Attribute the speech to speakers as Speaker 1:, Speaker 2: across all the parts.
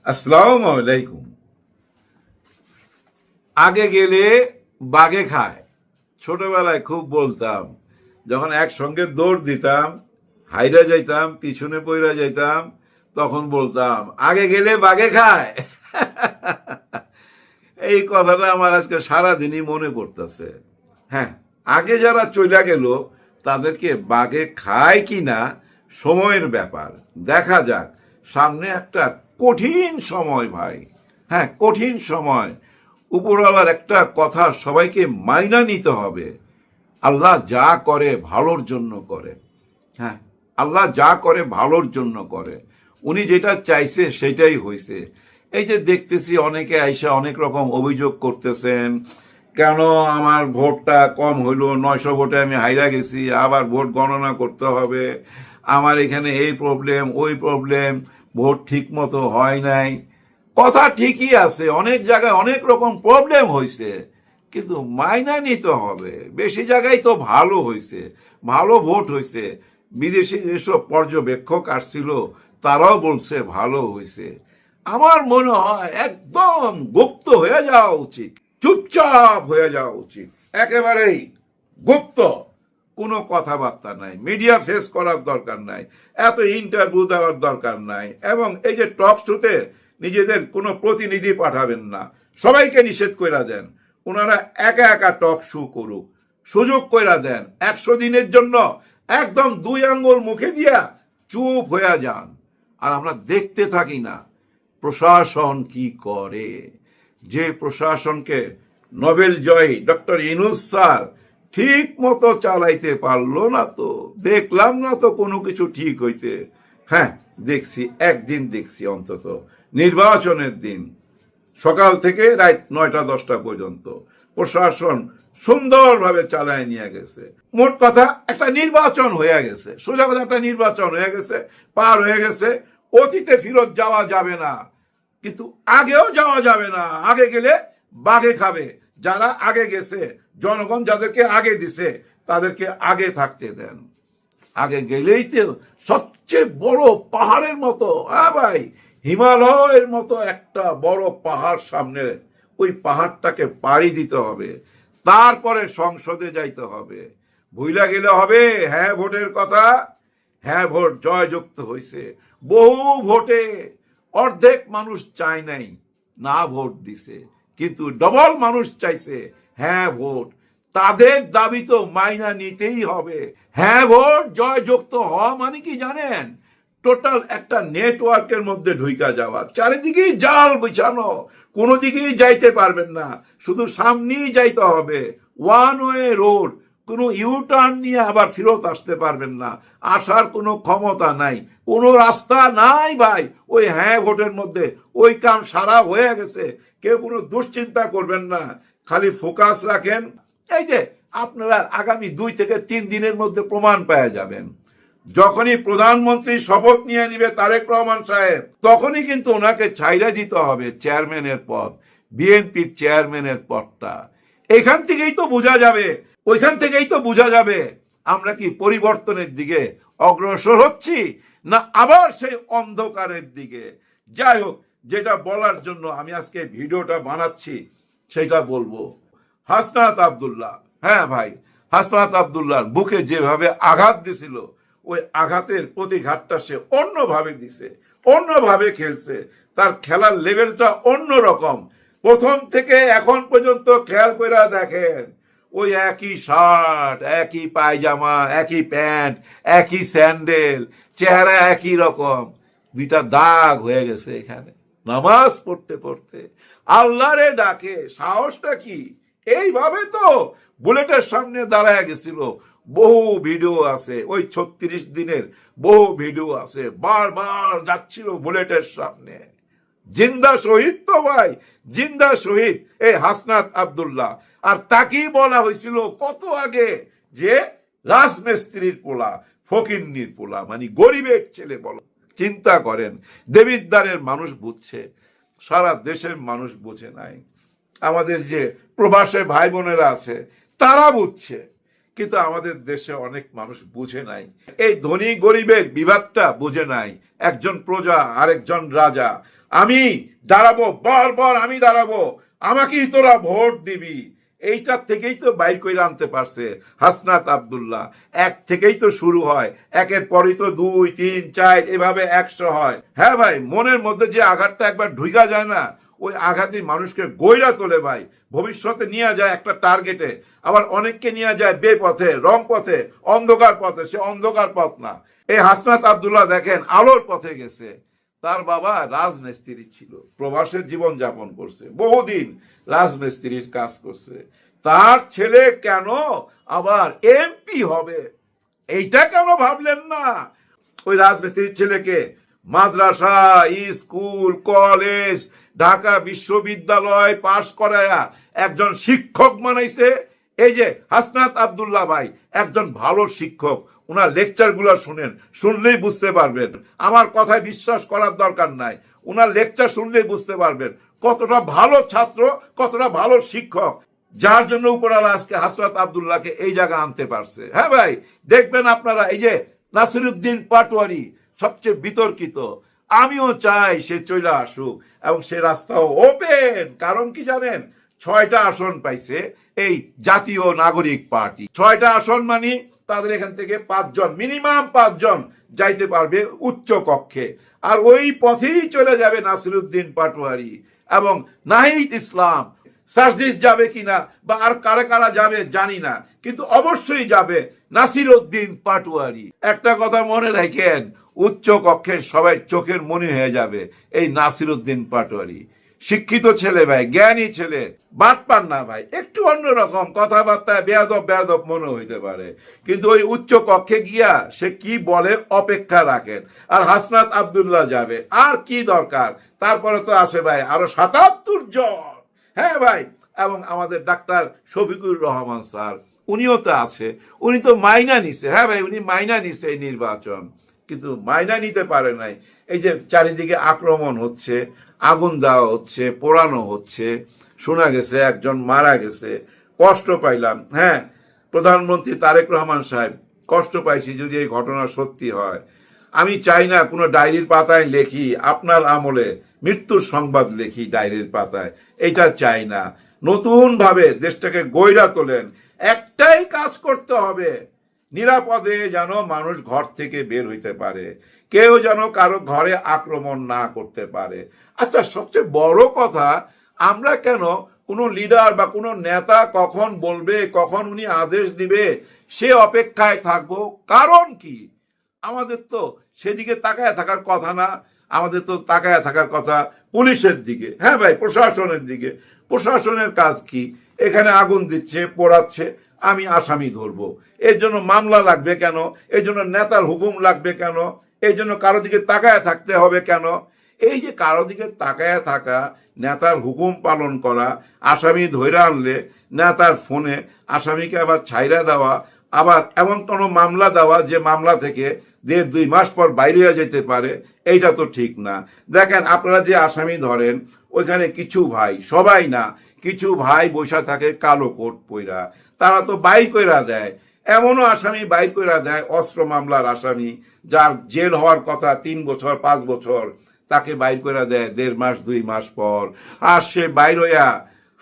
Speaker 1: আসসালামু আলাইকুম। আগে গেলে বাগে খায়, ছোটবেলায় খুব বলতাম। যখন একসঙ্গে দৌড় দিতাম, হাইরা যাইতাম, পিছনে পইরা যাইতাম, তখন বলতাম আগে গেলে বাগে খায়। এই কথাটা আমার আজকে সারাদিনই মনে পড়তেছে। হ্যাঁ, আগে যারা চলে গেল তাদেরকে বাগে খায় কি না সময়ের ব্যাপার, দেখা যাক। সামনে একটা কঠিন সময় ভাই। হ্যাঁ, কঠিন সময়। উপরওয়ালার একটা কথা সবাইকে মাইনা নিতে হবে। আল্লাহ যা করে ভালোর জন্য করে। হ্যাঁ, আল্লাহ যা করে ভালোর জন্য করে। উনি যেটা চাইছে সেটাই হয়েছে। এই যে দেখতেছি অনেকে আইসা অনেক রকম অভিযোগ করতেছেন, কেন আমার ভোটটা কম হইলো, 900 ভোটে আমি হাইরা গেছি, আবার ভোট গণনা করতে হবে, আমার এখানে এই প্রবলেম ওই প্রবলেম, ভোট ঠিক মতো হয় নাই। কথা ঠিকই আছে, অনেক জায়গায় অনেক রকম প্রবলেম হয়েছে, কিন্তু মাইনা নিতে হবে। বেশি জায়গায় তো ভালো হয়েছে, ভালো ভোট হয়েছে। বিদেশি যেসব পর্যবেক্ষক আসছিল তারাও বলছে ভালো হয়েছে। আমার মনে হয় একদম গুপ্ত হয়ে যাওয়া উচিত, চুপচাপ হয়ে যাওয়া উচিত, একেবারেই গুপ্ত। কোনো কথাবার্তা নাই, মিডিয়া ফেস করার দরকার নাই, এত ইন্টারভিউ দেওয়ার দরকার নাই, এবং এই যে টক শোতে নিজেদের কোনো প্রতিনিধি পাঠাবেন না, সবাইকে নিষেধ কইরা দেন। ওনারা একা একা টক শো করুক, সুযোগ কইরা দেন। 100 দিনের জন্য একদম 2 আঙ্গুল মুখে দিয়া চুপ হয়ে যান, আর আমরা দেখতে থাকি না প্রশাসন কি করে। যে প্রশাসনকে নোবেল জয়ী ডক্টর ইউনূস স্যার ঠিক মতো চালাইতে পারলো না, তো দেখলাম না তো কোনো কিছু ঠিক হইতে। হ্যাঁ, দেখছি, একদিন দেখছি অন্তত, নির্বাচনের দিন সকাল থেকে রাত 9টা-10টা পর্যন্ত প্রশাসন সুন্দরভাবে চালায় নিয়ে গেছে। মোট কথা একটা নির্বাচন হয়ে গেছে, সোজা কথা একটা নির্বাচন হয়ে গেছে, পার হয়ে গেছে। অতীতে ফিরত যাওয়া যাবে না, কিন্তু আগেও যাওয়া যাবে না। আগে গেলে বাগে খাবে। যারা আগে গেছে, জনগণ যাদেরকে আগে দিছে তাদেরকে আগে থাকতে দেন। আগে গেলেই তো সবচেয়ে বড় পাহাড়ের মতো, হ্যাঁ ভাই, হিমালয়ের মতো একটা বড় পাহাড় সামনে, ওই পাহাড়টাকে পাড়ি দিতে হবে, তারপরে সংসদে যাইতে হবে। ভুইলা গেলে হবে হ্যাঁ ভোটের কথা। হ্যাঁ ভোট জয়যুক্ত হয়েছে, বহু ভোটে অর্ধেক মানুষ চায় নাই, না ভোট দিছে, কিন্তু ডবল মানুষ চাইছে হ্যাঁ ভোট। তাদের দাবি তো মাইনা নিতেই হবে। হ্যাঁ ভোট জয়যুক্ত হওয়া মানে কি জানেন? টোটাল একটা নেটওয়ার্কের মধ্যে ঢুইকা যাওয়া, চারিদিকেই জাল বিছানো, কোনো দিকেই যাইতে পারবেন না, শুধু সামনেই যাইতে হবে, ওয়ান ওয়ে রোড। কোনো ইউটার্ন নিয়ে আবার ফেরত আসতে পারবেন না, আসার কোনো ক্ষমতা নাই, কোনো রাস্তা নাই ভাই। ওই হ্যাঁ ভোটের মধ্যে ওই কাম সারা হয়ে গেছে। কেউ কোনো দুশ্চিন্তা করবেন না, খালি ফোকাস রাখেন। এই যে আপনারা আগামী 2 থেকে 3 দিনের মধ্যে প্রমাণ পেয়ে যাবেন। যখনই প্রধানমন্ত্রী শপথ নিয়ে নিবে তারেক রহমান সাহেব, তখনই কিন্তু ওনাকে ছাইরা দিতে হবে চেয়ারম্যানের পদ, বিএনপির চেয়ারম্যানের পদটা। এখান থেকেই তো বোঝা যাবে, ওইখান থেকেই তো বোঝা যাবে আমরা কি পরিবর্তনের দিকে অগ্রসর হচ্ছি, না আবার সেই অন্ধকারের দিকে। যাই হোক, যেটা বলার জন্য আমি আজকে ভিডিওটা বানাচ্ছি সেটা বলবো। হাসনাত আব্দুল্লাহ, হ্যাঁ ভাই, হাসনাত আব্দুল্লাহর বুকে যেভাবে আঘাত দিছিল, ওই আঘাতের প্রতিঘাতটা সে অন্যভাবে দিছে, অন্যভাবে খেলছে। তার খেলার লেভেলটা অন্য রকম। প্রথম থেকে এখন পর্যন্ত খেয়াল করে দেখেন, ওই একই শার্ট, একই পায়জামা, একই প্যান্ট, একই স্যান্ডেল, চেহারা একই রকম। 2টা দাগ হয়ে গেছে এখানে নামাজ পড়তে পড়তে। আল্লাহরে ডাকে, সাহসটা কি! এইভাবে তো বুলেটের সামনে দাঁড়ায় গেছিল। বহু ভিডিও আছে, ওই 36 দিনের বহু ভিডিও আছে, বারবার যাচ্ছিল বুলেটের সামনে। জিন্দা শহীদ তো ভাই, জিন্দা শহীদ এই হাসনাত আব্দুল্লাহ। আর তাকেই বলা হয়েছিল কত আগে যে রাজমিস্ত্রির পোলা, ফকিন্নির পোলা, মানে গরিবের ছেলে। বলো, চিন্তা করেন। দেবিদ্বারের মানুষ বুঝছে, সারা দেশের মানুষ বুঝে নাই। আমাদের যে প্রবাসে ভাই বোনেরা আছে তারা বুঝছে, কিন্তু আমাদের দেশে অনেক মানুষ বুঝে নাই। এই ধনী গরিবের বিভাগটা বুঝে নাই। একজন প্রজা, আরেকজন রাজা, আমি দাঁড়াবো, বারবার আমি দাঁড়াবো, আমাকেই তোরা ভোট দিবি, এইটার থেকেই তো বাইর করে আনতে পারছে হাসনাত আব্দুল্লাহ। এক থেকেই তো শুরু হয়, একের পরই তো 2, 3, 4 এভাবে 100 হয়। হ্যাঁ ভাই, মনের মধ্যে যে আঘাতটা একবার ঢুইকা যায় না, ওই আঘাতই মানুষকে গইরা তোলে ভাই, ভবিষ্যতে নিয়ে যায় একটা টার্গেটে, আবার অনেককে নিয়ে যায় বেপথে, রং পথে, অন্ধকার পথে। সে অন্ধকার পথ না, এই হাসনাত আব্দুল্লাহ দেখেন আলোর পথে গেছে। তার বাবা রাজমিস্ত্রি ছিল, প্রবাসের জীবন যাপন করছে, বহুদিন রাজমিস্ত্রির কাজ করছে। তার ছেলে কেন আবার এমপি হবে, এইটা কেন ভাবলেন না? ওই রাজমিস্ত্রির ছেলেকে মাদ্রাসা, স্কুল, কলেজ, ঢাকা বিশ্ববিদ্যালয় পাশ করায়া একজন শিক্ষক বানাইছে। এই যে হাসনাত আব্দুল্লাহ ভাই একজন ভালো শিক্ষক, ওনার লেকচার গুলো শুনেন, শুনলেই বুঝতে পারবেন, আমার কথায় বিশ্বাস করার দরকার নাই, ওনার লেকচার শুনলেই বুঝতে পারবেন কতটা ভালো ছাত্র, কতটা ভালো শিক্ষক, যার জন্য উপরালা আজকে হাসনাত আব্দুল্লাহকে এই জায়গা আনতে পারছে। হ্যাঁ ভাই, দেখবেন আপনারা এই যে নাসিরউদ্দিন পাটোয়ারি সবচেয়ে বিতর্কিত, আমিও চাই সে চলে আসুক এবং সে রাস্তাও ওপেন। কারণ কি জানেন, 6টা আসন পাইছে এই জাতীয় নাগরিক পার্টি। 6টা আসন মানে তাদের এখান থেকে 5 জন, মিনিমাম 5 জন যাইতে পারবে উচ্চ কক্ষে, আর ওই পথেই চলে যাবে নাসিরউদ্দিন পাটোয়ারি এবং নাহিদ ইসলাম। সার্জিস যাবে কিনা বা আর কারা কারা যাবে জানি না, কিন্তু অবশ্যই যাবে নাসিরউদ্দিন পাটোয়ারি। একটা কথা মনে রাখেন, উচ্চ কক্ষের সবাই চোখের মনি হয়ে যাবে এই নাসিরউদ্দিন পাটোয়ারি। শিক্ষিত ছেলে ভাই, জ্ঞানী ছেলে, বাটপার না ভাই, একটু অন্যরকম কথাবার্তায় বেয়াদব বেয়াদব মনে হইতে পারে, কিন্তু ওই উচ্চ কক্ষে গিয়া সে কি বলে অপেক্ষা রাখেন। আর হাসনাত আব্দুল্লাহ যাবে, আর কি দরকার? তারপরে তো আছে ভাই আরো 77 জন। হ্যাঁ ভাই, এবং আমাদের ডাক্তার শফিকুর রহমান স্যার, উনিও তো আছে, উনি তো মাইনা নিছে। হ্যাঁ ভাই, উনি মাইনা নিছে এই নির্বাচন, কিন্তু মাইনা নিতে পারে নাই। এই যে চারিদিকে আক্রমণ হচ্ছে, আগুন দেওয়া হচ্ছে, পোড়ানো হচ্ছে, শোনা গেছে একজন মারা গেছে, কষ্ট পাইলাম। হ্যাঁ, প্রধানমন্ত্রী তারেক রহমান সাহেব, কষ্ট পাইছি যদি এই ঘটনা সত্যি হয়। আমি চাই না কোনো ডায়েরির পাতায় লেখি আপনার আমলে মৃত্যুর সংবাদ লেখি ডায়েরির পাতায়, এটা চাই না। নতুন ভাবে দেশটাকে গইরা তোলেন, একটাই কাজ করতে হবে, নিরাপদে যেন মানুষ ঘর থেকে বের হইতে পারে, কেউ যেন কারো ঘরে আক্রমণ না করতে পারে। আচ্ছা, সবচেয়ে বড় কথা, আমরা কেন কোনো লিডার বা কোনো নেতা কখন বলবে, কখন উনি আদেশ দিবে সে অপেক্ষায় থাকবো? কারণ কি, আমাদের তো সেদিকে তাকায় থাকার কথা না, আমাদের তো তাকায় থাকার কথা পুলিশের দিকে। হ্যাঁ ভাই, প্রশাসনের দিকে। প্রশাসনের কাজ কি? এখানে আগুন দিচ্ছে, পোড়াচ্ছে, আমি আসামি ধরবো, এর জন্য মামলা লাগবে কেন? এর জন্য নেতার হুকুম লাগবে কেন? এই জন্য কারো দিকে তাকায় থাকতে হবে কেন? এই যে কারো দিকে তাকায় থাকা, নেতার হুকুম পালন করা, আসামি ধরে আনলে নেতার ফোনে আসামিকে আবার ছাইরা দেওয়া, আবার এমন কোনো মামলা দেওয়া যে মামলা থেকে 1.5-2 মাস পর বাইরে হয়ে যেতে পারে, এইটা তো ঠিক না। দেখেন, আপনারা যে আসামি ধরেন, ওইখানে কিছু ভাই, সবাই না, কিছু ভাই বসে থাকে কালো কোট পইরা, তারা তো বাইর কইরা দেয়। এমনও আসামি বাইর কইরা দেয়, অস্ত্র মামলার আসামি, যার জেল হওয়ার কথা 3 বছর 5 বছর, তাকে বাইর কইরা দেয় 1.5 মাস 2 মাস পর। আর সে বাইর হইয়া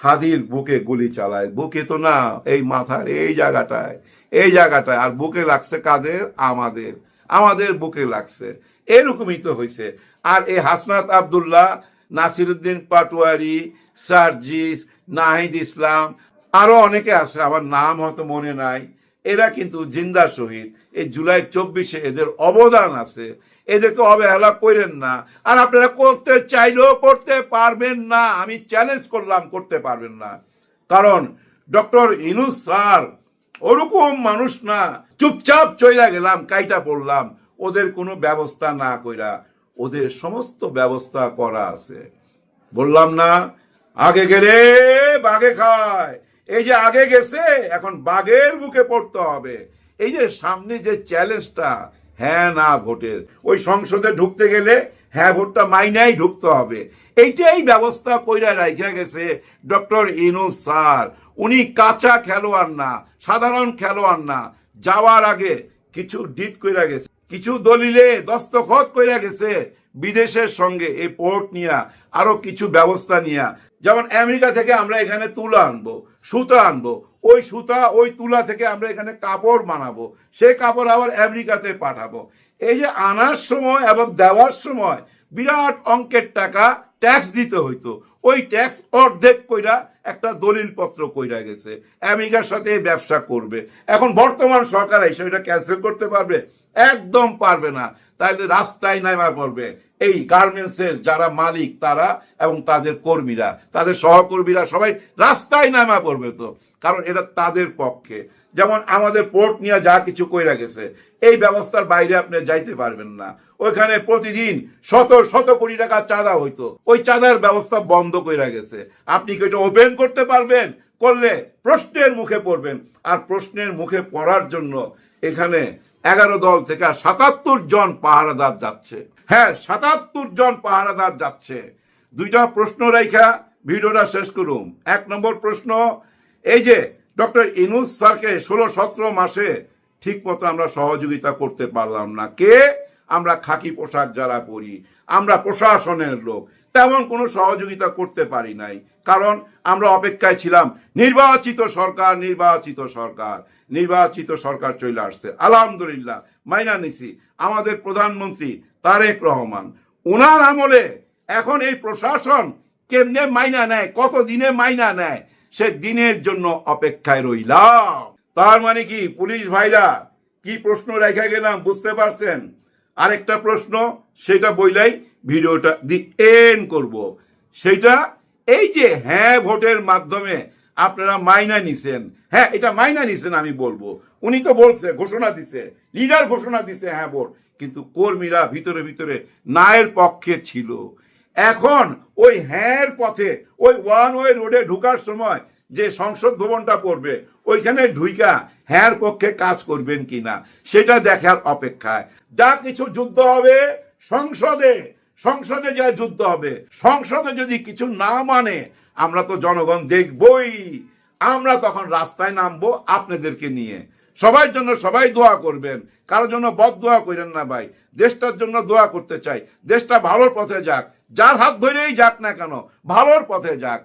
Speaker 1: হাদির বুকে গুলি চালায়, বুকে তো না, এই মাথার এই জায়গাটায়, এই জায়গাটায়। আর বুকে লাগছে কাদের? আমাদের, আমাদের বুকে লাগছে। এরকমই তো হয়েছে। আর এই হাসনাত আব্দুল্লাহ, নাসিরউদ্দিন পাটোয়ারি, সার্জিস, নাহিদ ইসলাম, আরো অনেকে আছে, আমার নাম হয়তো মনে নাই, এরা কিন্তু জিন্দা শহীদ। এই জুলাই 24-এ এদের অবদান আছে, এদেরকে অবহেলা করেন না। আর আপনারা করতে চাইলেও করতে পারবেন না, আমি চ্যালেঞ্জ করলাম, করতে পারবেন না। কারণ ডক্টর ইউনূস স্যার ওরকম মানুষ না, চুপচাপ চইলা গেলাম, কাইটা পড়লাম, ওদের কোনো ব্যবস্থা না কইরা। ওদের সমস্ত ব্যবস্থা করা আছে। বললাম না, আগে গেলে বাঘে খায়, এই যে আগে গেছে, এখন বাঘের বুকে পড়তে হবে। এই যে সামনে যে চ্যালেঞ্জটা, হ্যাঁ না ভোটের, ওই সংসদে ঢুকতে গেলে হ্যাঁ ভোটটা মাইনাই ঢুকতে হবে, এইটাই ব্যবস্থা কইরা রাইখা গেছে ডক্টর ইউনূস স্যার। উনি কাঁচা খেলোয়াড় না, সাধারণ খেলোয়াড় না। যাওয়ার আগে কিছু ডিট কইরা গেছে, কিছু দলিলে দস্তখত কইরা গেছে, বিদেশের সঙ্গে এই পোর্ট নিয়ে আরো কিছু ব্যবস্থা নিয়ে, যেমন আমেরিকা থেকে আমরা এখানে তুলা আনবো, সুতা আনবো, ওই সুতা ওই তুলা থেকে আমরা এখানে কাপড় বানাবো, সেই কাপড় আবার আমেরিকাতে পাঠাবো। এই যে আনার সময় এবং দেওয়ার সময় বিরাট অঙ্কের টাকা ট্যাক্স দিতে হইতো, ওই ট্যাক্স অর্ধেক কইরা একটা দলিল পত্র কইরা গেছে, আমেরিকার সাথে এই ব্যবসা করবে। এখন বর্তমান সরকার এসে এটা ক্যান্সেল করতে পারবে? একদম পারবে না। তাহলে রাস্তায় নামা পড়বে এই গার্মেন্টসের যারা মালিক তারা এবং তাদের কর্মীরা, তাদের সহকর্মীরা সবাই রাস্তায় নামা পড়বে। তো কারণ এটা তাদের পক্ষে। যেমন আমাদের পোর্ট নিয়ে যা কিছু কইরা গেছে, এই ব্যবস্থার বাইরে আপনি যাইতে পারবেন না। ওইখানে প্রতিদিন শত শত কোটি টাকা চাঁদা হইতো, ওই চাঁদার ব্যবস্থা বন্ধ কইরা গেছে। আপনি কি এটা ওপেন করতে পারবেন? করলে প্রশ্নের মুখে পড়বেন। আর প্রশ্নের মুখে পড়ার জন্য এখানে 11 দল থেকে 77 জন পাহারাদার যাচ্ছে। হ্যাঁ, 77 জন পাহারাদার যাচ্ছে। দুইটা প্রশ্ন রাইখা ভিডিওটা শেষ করুন। 1 নম্বর প্রশ্ন, এই যে ডক্টর ইউনূস স্যারকে 16-17 মাসে ঠিক মতো আমরা সহযোগিতা করতে পারলাম না। কে? আমরা খাকি পোশাক যারা পরি, আমরা প্রশাসনের লোক, তেমন কোনো সহযোগিতা করতে পারি নাই। কারণ আমরা অপেক্ষায় ছিলাম নির্বাচিত সরকার, নির্বাচিত সরকার, নির্বাচিত সরকার চলে আসছে। আলহামদুলিল্লাহ মাইনা নিছি। আমাদের প্রধানমন্ত্রী তারেক রহমান, ওনার আমলে এখন এই প্রশাসন কেমনে মাইনা নেয়, কত দিনে মাইনা নেয়, সে দিনের জন্য অপেক্ষায় রইলাম। তার মানে কি পুলিশ ভাইরা কি প্রশ্ন রেখে গেলাম বুঝতে পারছেন? আরেকটা প্রশ্ন, সেটা বইলাই ভিডিওটা দি এন্ড করব। সেটা এই যে হ্যাঁ ভোটের মাধ্যমে আপনারা মাইনা নিছেন, হ্যাঁ এটা মাইনা নিছেন আমি বলবো। উনি তো বলছে, ঘোষণা দিছে, লিডার ঘোষণা দিছে হ্যাঁ ভোট, কিন্তু কর্মীরা ভিতরে ভিতরে নায়ের পক্ষে ছিল। এখন ওই হ্যাঁ পথে ওই ওয়ান ওয়ে রোডে ঢুকার সময় যে সংসদ ভবনটা পড়বে, ওইখানে ঢুইকা হ্যাঁ পক্ষে কাজ করবেন কিনা সেটা দেখার অপেক্ষায়। যা কিছু যুদ্ধ হবে সংসদে, সংসদে যা যুদ্ধ হবে, সংসদে যদি কিছু না মানে আমরা তো জনগণ দেখবই। আমরা তখন রাস্তায় নামবো আপনাদেরকে নিয়ে। সবার জন্য সবাই দোয়া করবেন, কারোর জন্য বদ দোয়া করেন না ভাই। দেশটার জন্য দোয়া করতে চাই, দেশটা ভালোর পথে যাক, যার হাত ধরেই যাক না কেন ভালোর পথে যাক।